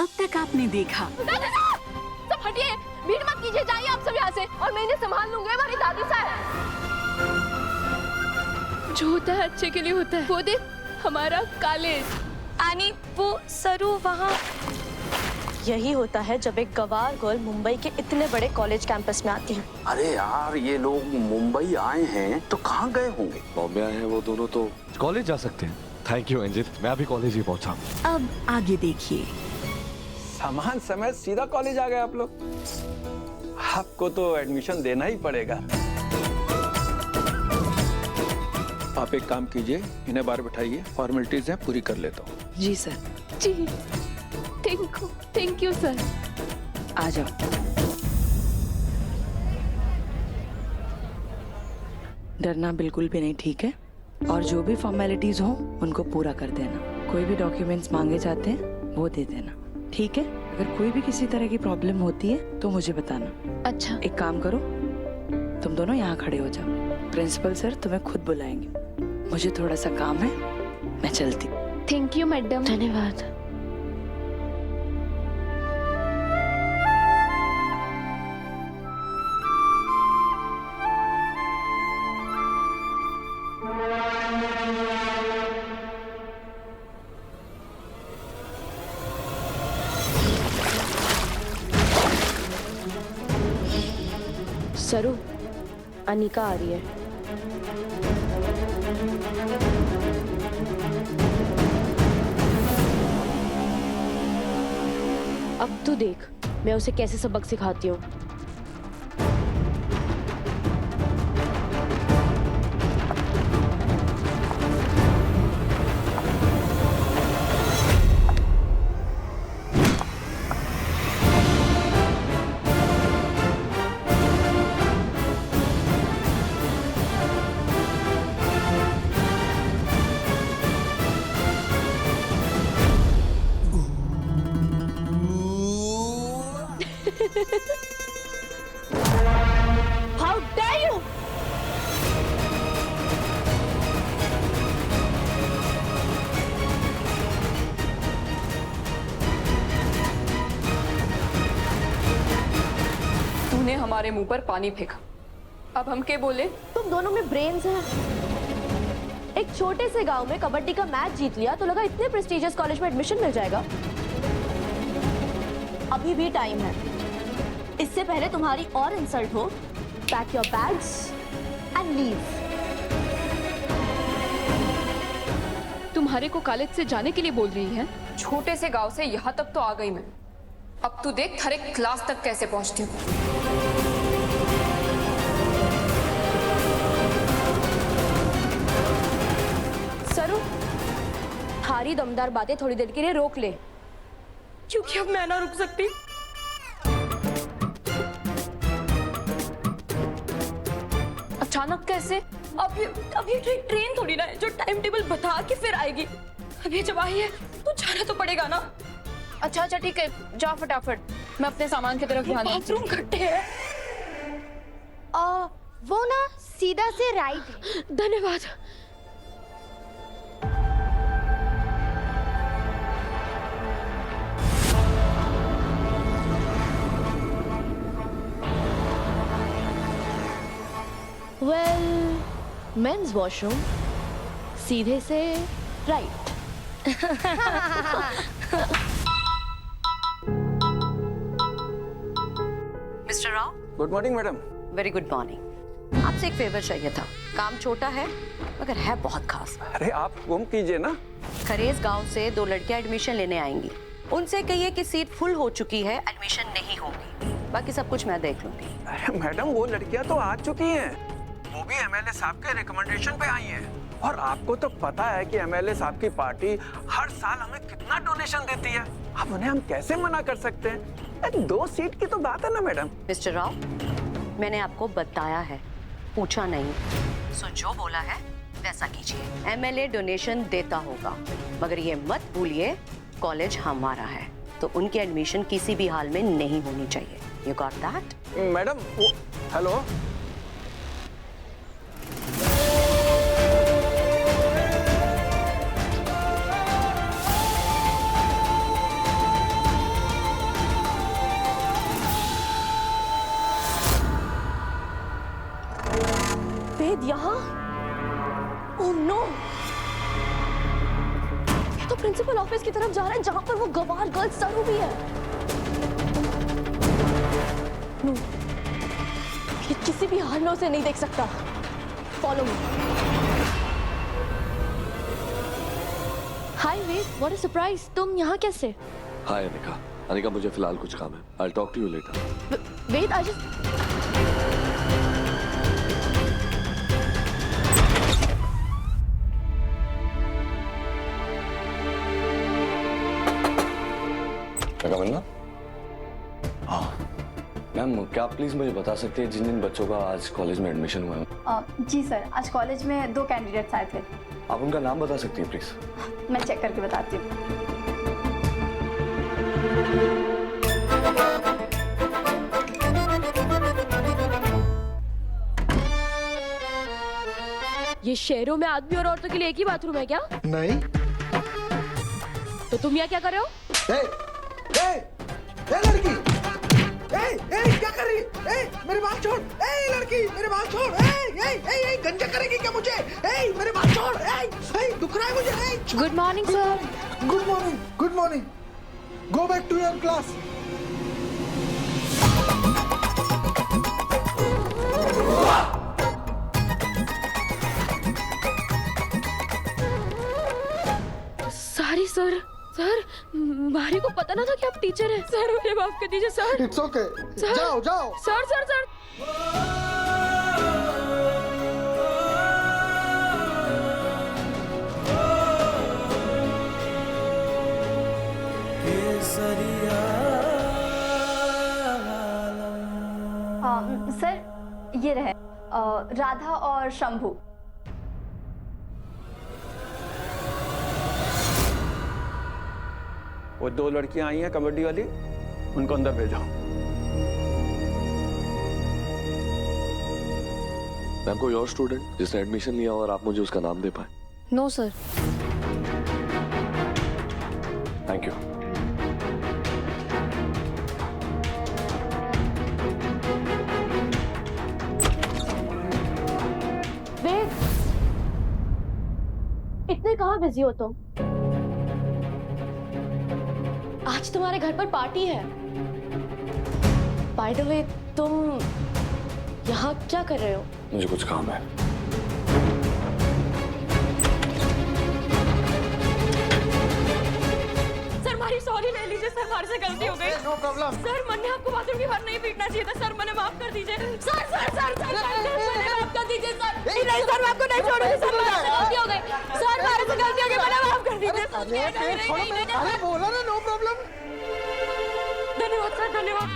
अब तक आपने देखा। सब हटिए, भीड़ मत कीजिए, जाइए आप सब यहाँ से और मैं इन्हें संभाल लूंगी। हमारी दादी साहब, जो होता है अच्छे के लिए होता है। वो देख हमारा कॉलेज। आनी, वो सरू वहाँ। यही होता है जब एक गवार गर्ल मुंबई के इतने बड़े कॉलेज कैंपस में आती है। अरे यार, ये लोग मुंबई आए हैं तो कहाँ गए होंगे? बॉम्बे आए हैं वो दोनों तो कॉलेज जा सकते हैं। थैंक यू अंजित, मैं अभी कॉलेज ही पहुंचा। अब आगे देखिए। सामान समेत सीधा कॉलेज आ गए आप लोग। आपको तो एडमिशन देना ही पड़ेगा। आप एक काम कीजिए, इन्हें बाहर बिठाइए, फॉर्मेलिटीज हैं पूरी कर लेता हूँ। जी सर। जी थैंक यू सर। आ जाओ। डरना बिल्कुल भी नहीं, ठीक है? और जो भी फॉर्मेलिटीज हो उनको पूरा कर देना। कोई भी डॉक्यूमेंट्स मांगे जाते हैं वो दे देना, ठीक है? अगर कोई भी किसी तरह की प्रॉब्लम होती है तो मुझे बताना। अच्छा। एक काम करो, तुम दोनों यहाँ खड़े हो जाओ। प्रिंसिपल सर तुम्हें खुद बुलाएंगे। मुझे थोड़ा सा काम है, मैं चलती। Thank you madam. धन्यवाद। सरू, अनिका आ रही है। अब तू देख मैं उसे कैसे सबक सिखाती हूँ। How dare you! तूने हमारे मुंह पर पानी फेंका, अब हम क्या बोले? तुम दोनों में ब्रेन्स हैं। एक छोटे से गांव में कबड्डी का मैच जीत लिया तो लगा इतने प्रेस्टिजियस कॉलेज में एडमिशन मिल जाएगा। अभी भी टाइम है, इससे पहले तुम्हारी और इंसल्ट हो। Pack your bags and leave. तुम्हारे को कॉलेज से जाने के लिए बोल रही है? छोटे से गांव से यहाँ तक तो आ गई मैं, अब तू देख हर एक क्लास तक कैसे पहुंचती हूँ। सरू, थारी दमदार बातें थोड़ी देर के लिए रोक ले, क्योंकि अब मैं ना रुक सकती। अचानक कैसे? अभी ट्रेन थोड़ी ना है जो टाइम टेबल बता के फिर आएगी। अभी जब आई है तो जाना तो पड़ेगा ना। अच्छा ठीक है, जा फटाफट, मैं अपने सामान की तरफ ध्यान देती हूँ। बाथरूम खट्टे हैं। वो ना सीधा से राइट है। धन्यवाद। मेंस वॉशरूम सीधे से right. Mister Rao. Good morning madam. Very good morning. आपसे एक फेवर चाहिए था। काम छोटा है मगर है बहुत खास। अरे आप गुम कीजिए ना। खरेज गांव से 2 लड़कियां एडमिशन लेने आएंगी। उनसे कहिए कि सीट फुल हो चुकी है, एडमिशन नहीं होगी। बाकी सब कुछ मैं देख लूंगी। अरे मैडम, वो लड़कियां तो आ चुकी हैं, वो भी एमएलए साहब के रिकमेंडेशन पे आई हैं। और आपको तो पता है कि एमएलए साहब की पार्टी हर साल हमें कितना डोनेशन देती है। अब उन्हें हम कैसे मना कर सकते हैं? अरे 2 सीट की तो बात है ना मैडम। मिस्टर राव, मैंने आपको बताया है, पूछा नहीं। सो जो बोला है वैसा कीजिए। एमएलए डोनेशन देता होगा, मगर ये मत भूलिए कॉलेज हमारा है, तो उनकी एडमिशन किसी भी हाल में नहीं होनी चाहिए। You got that? मैडम वो हेलो, वेद यहाँ? ओह नो, ये तो प्रिंसिपल ऑफिस की तरफ जा रहा है जहां पर वो गवार गर्ल सरू भी है। नो, ये किसी भी हाल में उसे नहीं देख सकता। Follow me. Hi Ved, what a surprise, तुम यहाँ कैसे? हाय अनिका। अनिका मुझे फिलहाल कुछ काम है। I will talk to you later. Ved, I just मिलना। हाँ मैम, क्या आप प्लीज मुझे बता सकते हैं जिन जिन बच्चों का आज कॉलेज में एडमिशन हुआ है? जी सर, आज कॉलेज में 2 कैंडिडेट्स आए थे। आप उनका नाम बता सकती हैं प्लीज? मैं चेक करके बताती हूँ। ये शहरों में आदमी और औरतों के लिए एक ही बाथरूम है क्या? नहीं। तो तुम यहाँ क्या कर रहे हो? लड़की, क्या कर रही है? मेरे बाल छोड़। लड़की, मेरे बाल छोड़। गंजा करेगी क्या मुझे? मेरे बाल छोड़। दुख रहा है मुझे। Good morning sir. Good morning, good morning. Go back to your class. Sorry sir. Sir, मारी को पता ना था कि आप टीचर हैं। सर मुझे माफ कर दीजिए सर। It's okay. जाओ जाओ। Sir sir sir. सर, ये रहे राधा और शंभू। वो 2 लड़कियां आई हैं कबड्डी वाली, उनको अंदर भेजो। मैम, कोई और स्टूडेंट जिसने एडमिशन लिया और आप मुझे उसका नाम दे पाए? No sir. Thank you. Ved, इतने कहाँ बिजी हो तुम? आज तुम्हारे घर पर पार्टी है। बाय द वे, तुम यहाँ क्या कर रहे हो? मुझे कुछ काम है। सर हमारी सॉरी ले लीजिए सर, हमारे से गलती हो गई। No problem. सर मैंने आपको बाथरूम की बाहर नहीं पीटना चाहिए था सर, मैंने माफ कर दीजिए। सर सर सर सर मैंने माफ कर दीजिए सर। नहीं सर, मैं आपको नहीं छोड़ूंगी सर, हमारे से गलती हो गई सर, हमारे से गलती हो गई, मैंने माफ कर दीजिए। अरे बोला ना, नो प्रॉब्लम। धन्यवाद सर, धन्यवाद।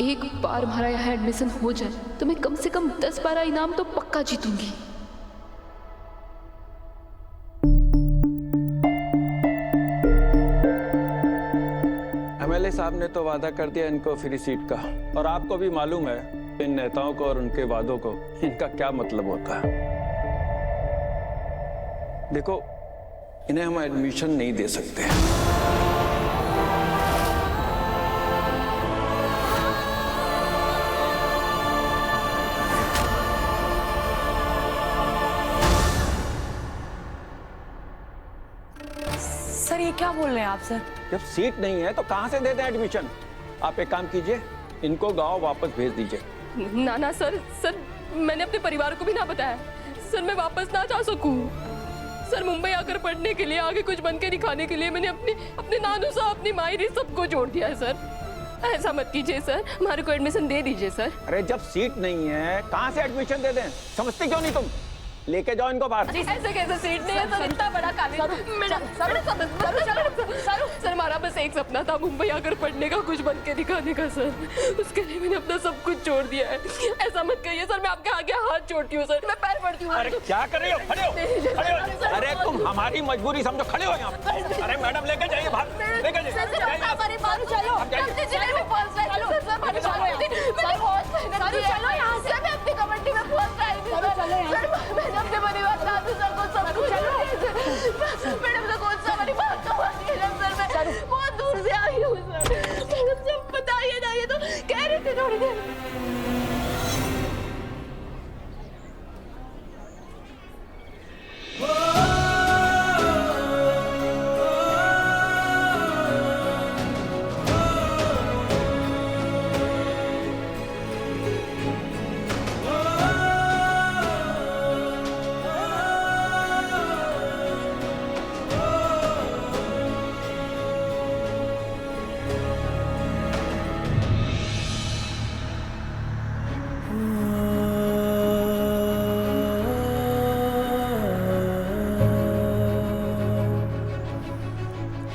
एक बार हमारा यहाँ एडमिशन हो जाए तो मैं कम से कम 10-12 इनाम तो पक्का जीतूंगी। एमएलए साहब ने तो वादा कर दिया इनको फ्री सीट का, और आपको भी मालूम है इन नेताओं को और उनके वादों को इनका क्या मतलब होता है। देखो, इन्हें हम एडमिशन नहीं दे सकते। सर ये क्या बोल रहे हैं आप सर? जब सीट नहीं है तो कहां से दे दें एडमिशन? आप एक काम कीजिए, इनको गांव वापस भेज दीजिए। ना ना सर, सर मैंने अपने परिवार को भी ना बताया सर, मैं वापस ना जा सकूं। सर मुंबई आकर पढ़ने के लिए, आगे कुछ बन के दिखाने के लिए मैंने अपने नानू साहब, अपनी मायरी सबको छोड़ दिया है सर। ऐसा मत कीजिए सर, हमारे को एडमिशन दे दीजिए सर। अरे जब सीट नहीं है कहां से एडमिशन दे दें? समझते क्यों नहीं तुम? लेके जाओ इनको बाहर। ऐसे कैसे सीट नहीं है सर, इतना बड़ा कॉलेज। सर हमारा बस एक सपना था, मुंबई आकर पढ़ने का, कुछ बन के दिखाने का सर। उसके लिए मैंने अपना सब कुछ छोड़ दिया है। ऐसा मत कहिए सर, मैं आपके आगे हाथ जोड़ती हूँ सर, मैं पैर पड़ती हूँ। अरे क्या कर रहे हो? खड़े हो, खड़े हो। अरे तुम हमारी मजबूरी समझो, खड़े हो यहाँ। अरे मैडम लेके जाइए बाहर, लेके जाइए। चलो यहाँ से, मैं अपनी कबड्डी में फर्स्ट आई थी। इधर।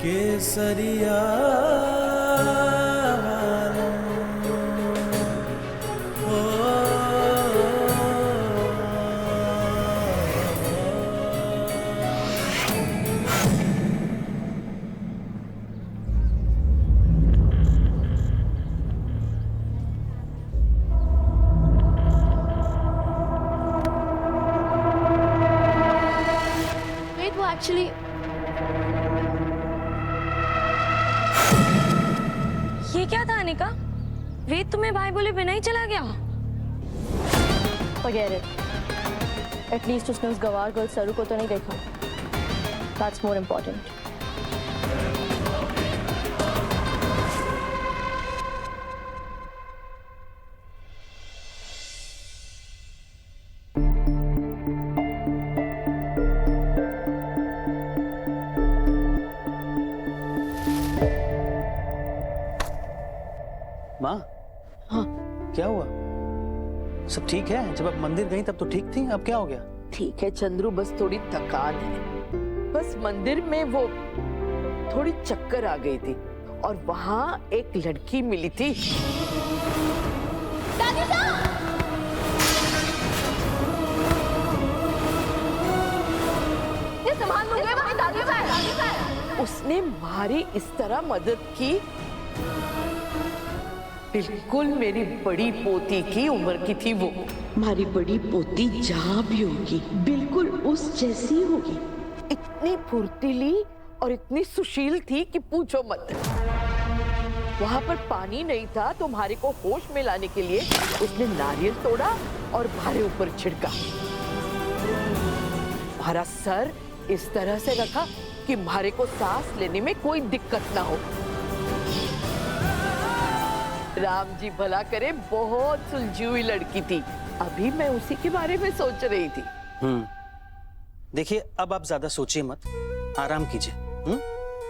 केसरिया वेट, वो एक्चुअली ये क्या था अनिका? वेद तुम्हें भाई बोले बिना ही चला गया? Forget it. At least उसने उस गवार गर्ल सरू को तो नहीं देखा. That's more important. माँ, हाँ, क्या हुआ? सब ठीक है? जब आप मंदिर गई तब तो ठीक थी, अब क्या हो गया? ठीक है चंद्रू, बस थोड़ी थकान है। बस मंदिर में वो थोड़ी चक्कर आ गई थी और वहाँ एक लड़की मिली थी। दादी साहब! ये सामान मुझे हमारी दादी साहब! उसने हमारी इस तरह मदद की, बिल्कुल मेरी बड़ी पोती की उम्र की थी वो। हमारी बड़ी पोती जहाँ भी होगी बिल्कुल उस जैसी होगी। इतनी फुर्तीली और इतनी सुशील थी कि पूछो मत। वहाँ पर पानी नहीं था तो हमारे को होश में लाने के लिए उसने नारियल तोड़ा और हमारे ऊपर छिड़का। हमारा सर इस तरह से रखा कि हमारे को सांस लेने में कोई दिक्कत ना हो। राम जी भला करे, बहुत सुलझी हुई लड़की थी। अभी मैं उसी के बारे में सोच रही थी। देखिए, अब आप ज्यादा सोचिए मत, आराम कीजिए।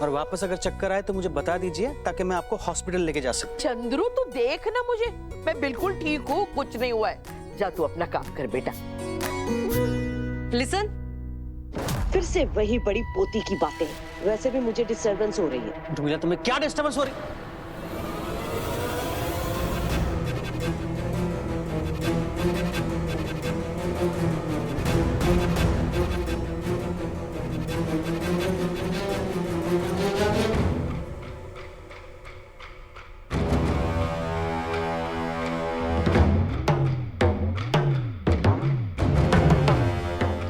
और वापस अगर चक्कर आए तो मुझे बता दीजिए ताकि मैं आपको हॉस्पिटल लेके जा सकूं। चंद्रू तू देख ना मुझे, मैं बिल्कुल ठीक हूँ, कुछ नहीं हुआ है। जा तू अपना काम कर बेटा। लिसन, फिर से वही बड़ी पोती की बातें। वैसे भी मुझे डिस्टर्बेंस हो रही है। तुम्हें तुम्हें क्या डिस्टर्बेंस हो रही?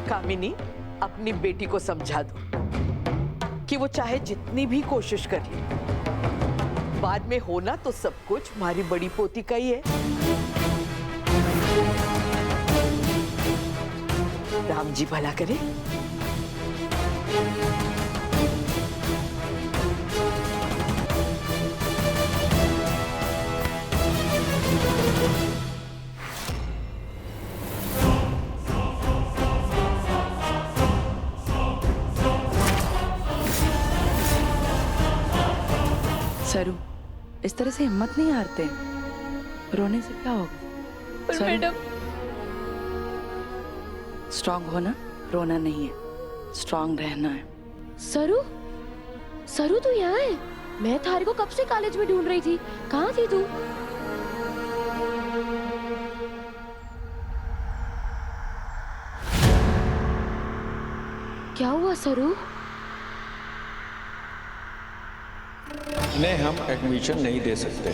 कामिनी, अपनी बेटी को समझा दो कि वो चाहे जितनी भी कोशिश कर ले, बाद में होना तो सब कुछ हमारी बड़ी पोती का ही है। राम जी भला करे। सरू, इस तरह से हिम्मत नहीं हारते। रोने से क्या होगा? पर मैडम, स्ट्रांग हो ना, रोना नहीं है, स्ट्रांग रहना है। सरू? सरू तू यहाँ है? मैं थारे को कब से कॉलेज में ढूंढ रही थी। कहाँ थी तू? क्या हुआ सरू? इन्हें हम एडमिशन नहीं दे सकते।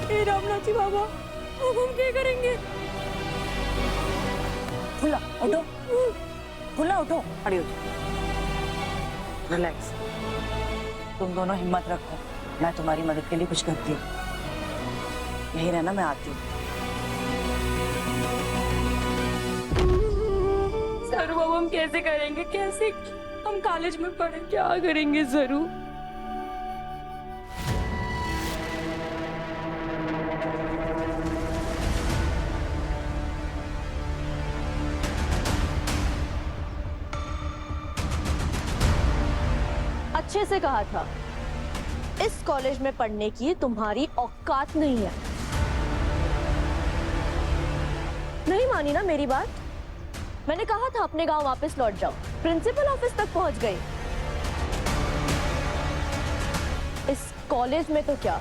हे रामनाथ जी बाबा, अब हम क्या करेंगे? फुल्ला उठो, फुल्ला उठो, खड़ी हो जाओ, रिलैक्स। तुम दोनों हिम्मत रखो, मैं तुम्हारी मदद के लिए कुछ करती हूँ। यही रहना, मैं आती हूँ। सर वो हम कैसे करेंगे, कैसे हम कॉलेज में पढ़े, क्या करेंगे जरूर। अच्छे से कहा था, इस कॉलेज में पढ़ने की तुम्हारी औकात नहीं है। नहीं मानी ना मेरी बात? मैंने कहा था अपने गांव वापस लौट जाओ, प्रिंसिपल ऑफिस तक पहुंच गई। इस कॉलेज में तो क्या,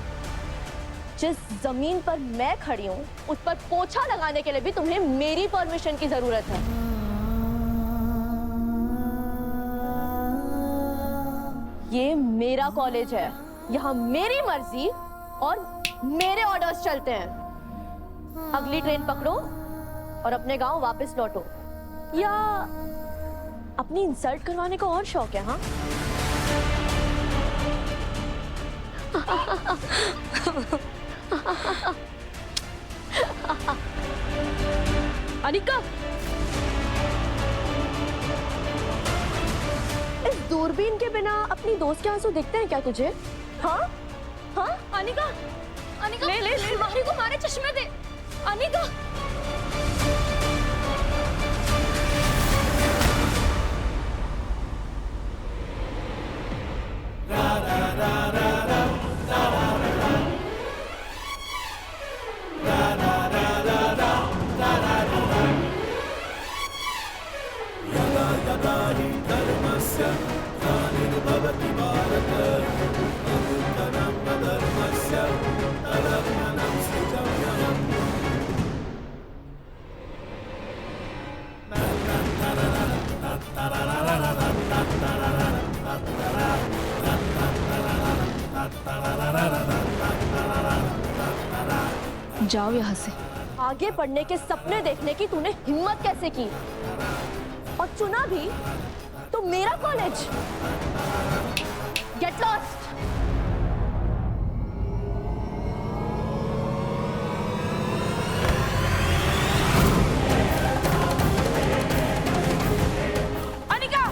जिस जमीन पर मैं खड़ी हूं उस पर पोछा लगाने के लिए भी तुम्हें मेरी परमिशन की जरूरत है। ये मेरा कॉलेज है, यहाँ मेरी मर्जी और मेरे ऑर्डर्स चलते हैं। अगली ट्रेन पकड़ो और अपने गांव वापस लौटो, या अपनी इंसल्ट करवाने का और शौक है? हाँ, अनिका, इस दूरबीन के बिना अपनी दोस्त के आंसू दिखते हैं क्या तुझे? हाँ हाँ, अनिका, अनिका, ले ले ले, माही को हमारे चश्मे दे। अनिका, जाओ यहाँ से। आगे पढ़ने के सपने देखने की तूने हिम्मत कैसे की? और चुना भी तो मेरा college. Get lost. Anika,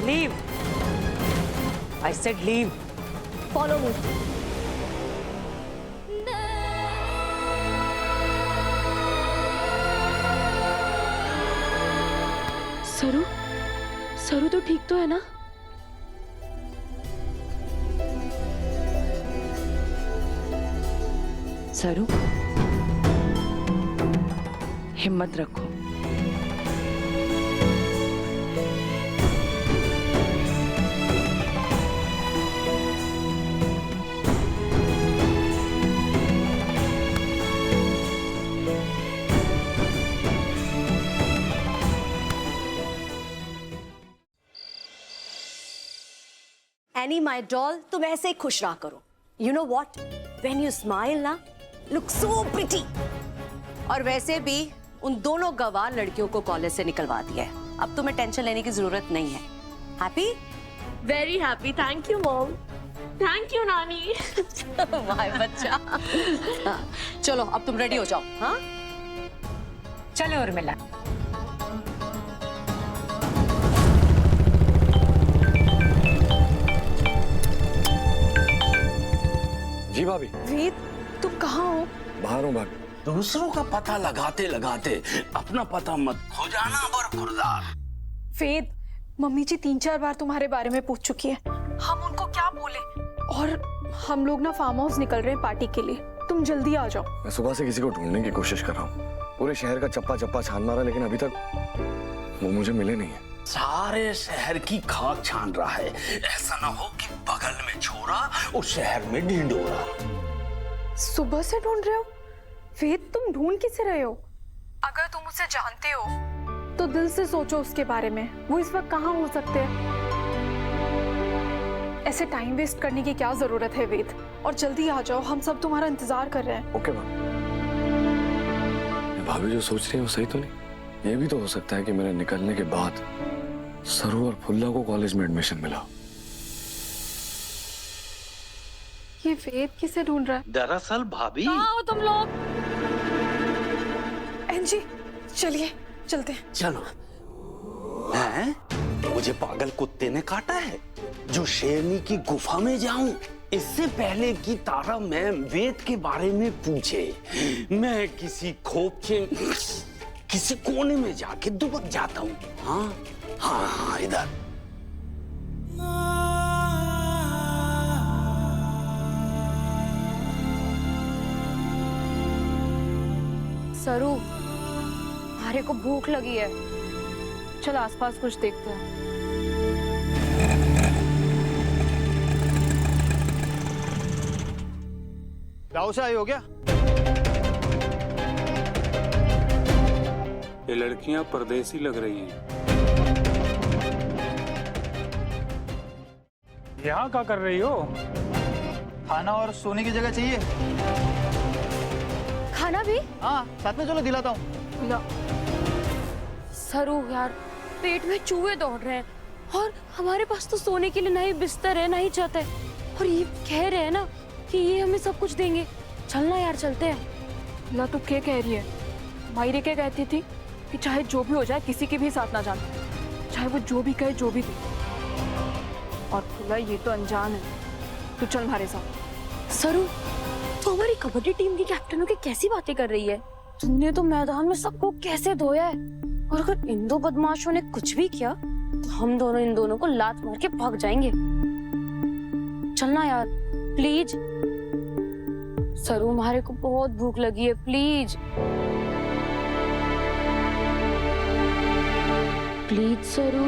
Leave. I said leave. Follow me. सरू, सरू तो ठीक तो है ना? सरू, हिम्मत रखो। एनी माई डॉल, तुम ऐसे ही खुश रहा करो। You know what, when you smile ना, लुक सो प्रिटी। और वैसे भी उन दोनों गवाह लड़कियों को कॉलेज से निकलवा दिया है, अब तुम्हें टेंशन लेने की जरूरत नहीं है। Happy? Very happy, thank you mom. Thank you नानी। वाह बच्चा। चलो अब तुम रेडी हो जाओ। हाँ चलो उर्मिला। जी भाभी। वेद, तुम कहाँ हो? बाहर हूँ भाभी। दूसरों का पता लगाते लगाते अपना पता मत खो जाना बरखुरदार। वेद, मम्मी जी 3-4 बार तुम्हारे बारे में पूछ चुकी है, हम उनको क्या बोले? और हम लोग ना फार्म हाउस निकल रहे हैं पार्टी के लिए, तुम जल्दी आ जाओ। मैं सुबह से किसी को ढूंढने की कोशिश कर रहा हूँ, पूरे शहर का चप्पा चप्पा छान मारा, लेकिन अभी तक वो मुझे मिले नहीं है। सारे शहर की खाक छान रहा है, ऐसा ना हो कि बगल में छोरा और शहर में ढिंडोरा। सुबह से ढूंढ रहे हो? वेद, तुम ढूंढ किसे रहे हो? अगर तुम उसे जानते हो तो दिल से सोचो उसके बारे में, वो इस वक्त कहाँ हो सकते हैं। ऐसे टाइम वेस्ट करने की क्या जरूरत है वेद, और जल्दी आ जाओ, हम सब तुम्हारा इंतजार कर रहे हैं। ओके भाभी जो सोच रही है वो सही तो नहीं? ये भी तो हो सकता है कि मेरे निकलने के बाद सरू और फुल्ला को कॉलेज में एडमिशन मिला। ये वेद किसे ढूंढ रहा है? दरअसल भाभी, कहाँ हो तुम लोग? एनजी चलिए चलते हैं। चलो। हैं? मुझे पागल कुत्ते ने काटा है जो शेरनी की गुफा में जाऊं इससे पहले कि तारा मैम वेद के बारे में पूछे, मैं किसी खोपचे किसी कोने में जाके दुबक जाता हूँ। हाँ हाँ हाँ, इधर। सरू, हमारे को भूख लगी है, चल आसपास कुछ देखते हैं। गाँव से आई हो क्या? ये लड़कियां परदेसी लग रही हैं। यहाँ क्या कर रही हो? खाना और सोने की जगह चाहिए? खाना भी? हाँ, साथ में चलो, दिलाता हूँ। सरू यार, पेट में चूहे दौड़ रहे हैं और हमारे पास तो सोने के लिए ना ही बिस्तर है ना ही छत है, और ये कह रहे हैं ना कि ये हमें सब कुछ देंगे। चलना यार, चलते हैं। ला, तू क्या कह रही है? मायरे क्या कहती थी कि चाहे जो भी हो जाए किसी के भी साथ ना जाना, चाहे वो जो भी कहे जो भी दे। और फुला ये तो अनजान है, तू चल हमारे साथ। सरू, तो हमारी कबड्डी टीम की कैप्टन होके कैसी बातें कर रही है? तुमने तो मैदान में सबको कैसे धोया है, और अगर इन दो बदमाशों ने कुछ भी किया तो हम दोनों इन दोनों को लात मार के भाग जाएंगे। चलना यार, प्लीज। सरू, हमारे को बहुत भूख लगी है, प्लीज प्लीज सरू।